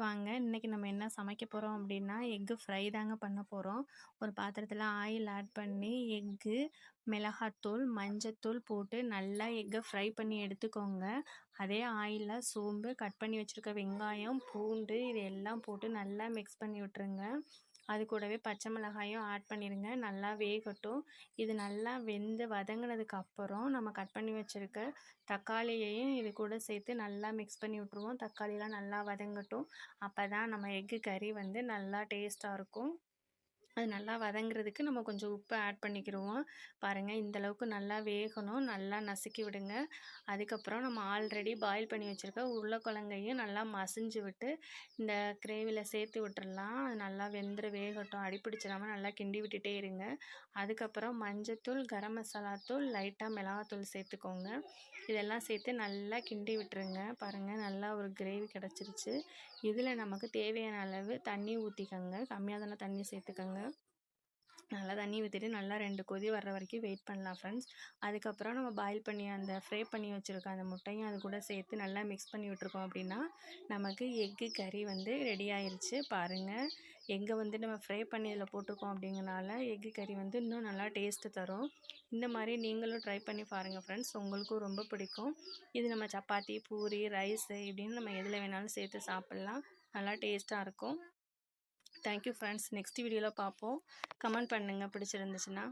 வாங்க இன்னைக்கு நம்ம என்ன சமைக்க போகிறோம் அப்படின்னா எக்கு ஃப்ரை தாங்க பண்ண போகிறோம். ஒரு பாத்திரத்தில் ஆயில் ஆட் பண்ணி எக்கு, மிளகாத்தூள், மஞ்சத்தூள் போட்டு நல்லா எக்கை ஃப்ரை பண்ணி எடுத்துக்கோங்க. அதே ஆயிலில் சோம்பு, கட் பண்ணி வச்சுருக்க வெங்காயம், பூண்டு இது எல்லாம் போட்டு நல்லா மிக்ஸ் பண்ணி விட்டுருங்க. அது கூடவே பச்சை மிளகாயும் ஆட் பண்ணிடுங்க. நல்லா வேகட்டும். இது நல்லா வெந்து வதங்கினதுக்கு அப்புறம் நம்ம கட் பண்ணி வச்சுருக்க தக்காளியையும் இது கூட சேர்த்து நல்லா மிக்ஸ் பண்ணி விட்ருவோம். தக்காளிலாம் நல்லா வதங்கட்டும். அப்போ தான் நம்ம எக்கு கறி வந்து நல்லா டேஸ்ட்டாக இருக்கும். அது நல்லா வதங்குறதுக்கு நம்ம கொஞ்சம் உப்பு ஆட் பண்ணிக்கிடுவோம். பாருங்கள், இந்தளவுக்கு நல்லா வேகணும். நல்லா நசுக்கி விடுங்க. அதுக்கப்புறம் நம்ம ஆல்ரெடி பாயில் பண்ணி வச்சுருக்க உருளைக்கிழங்கையும் நல்லா மசிஞ்சு விட்டு இந்த கிரேவியில் சேர்த்து விட்டுறலாம். அது நல்லா வேகட்டும். அடிப்பிடிச்சிடாமல் நல்லா கிண்டி விட்டுட்டே இருங்க. அதுக்கப்புறம் மஞ்சத்தூள், கரம் மசாலா தூள், லைட்டாக மிளகாத்தூள் சேர்த்துக்கோங்க. இதெல்லாம் சேர்த்து நல்லா கிண்டி விட்டுருங்க. பாருங்கள், நல்லா ஒரு கிரேவி கிடச்சிருச்சு. இதில் நமக்கு தேவையான அளவு தண்ணி ஊற்றிக்கோங்க. கம்மியாக தானே தண்ணி சேர்த்துக்கோங்க. நல்லா தண்ணி ஊற்றிட்டு நல்லா 2 கொதி வர்ற வரைக்கும் வெயிட் பண்ணலாம் ஃப்ரெண்ட்ஸ். அதுக்கப்புறம் நம்ம பாயில் பண்ணி அந்த ஃப்ரை பண்ணி வச்சுருக்க அந்த முட்டையும் அது கூட சேர்த்து நல்லா மிக்ஸ் பண்ணி விட்டுருக்கோம் அப்படின்னா நமக்கு எக்கு கறி வந்து ரெடி ஆயிடுச்சு. பாருங்கள், எக்கை வந்து நம்ம ஃப்ரை பண்ணி இதில் போட்டிருக்கோம் அப்படிங்கிறனால எக்கு கறி வந்து இன்னும் நல்லா டேஸ்ட்டு தரும். இந்த மாதிரி நீங்களும் ட்ரை பண்ணி பாருங்கள் ஃப்ரெண்ட்ஸ், உங்களுக்கும் ரொம்ப பிடிக்கும். இது நம்ம சப்பாத்தி, பூரி, ரைஸு இப்படின்னு நம்ம எதில் வேணாலும் சேர்த்து சாப்பிட்லாம். நல்லா டேஸ்ட்டாக இருக்கும். Thank you friends. நெக்ஸ்ட் வீடியோவில் பார்ப்போம். கமெண்ட் பண்ணுங்கள் பிடிச்சிருந்துச்சுன்னா.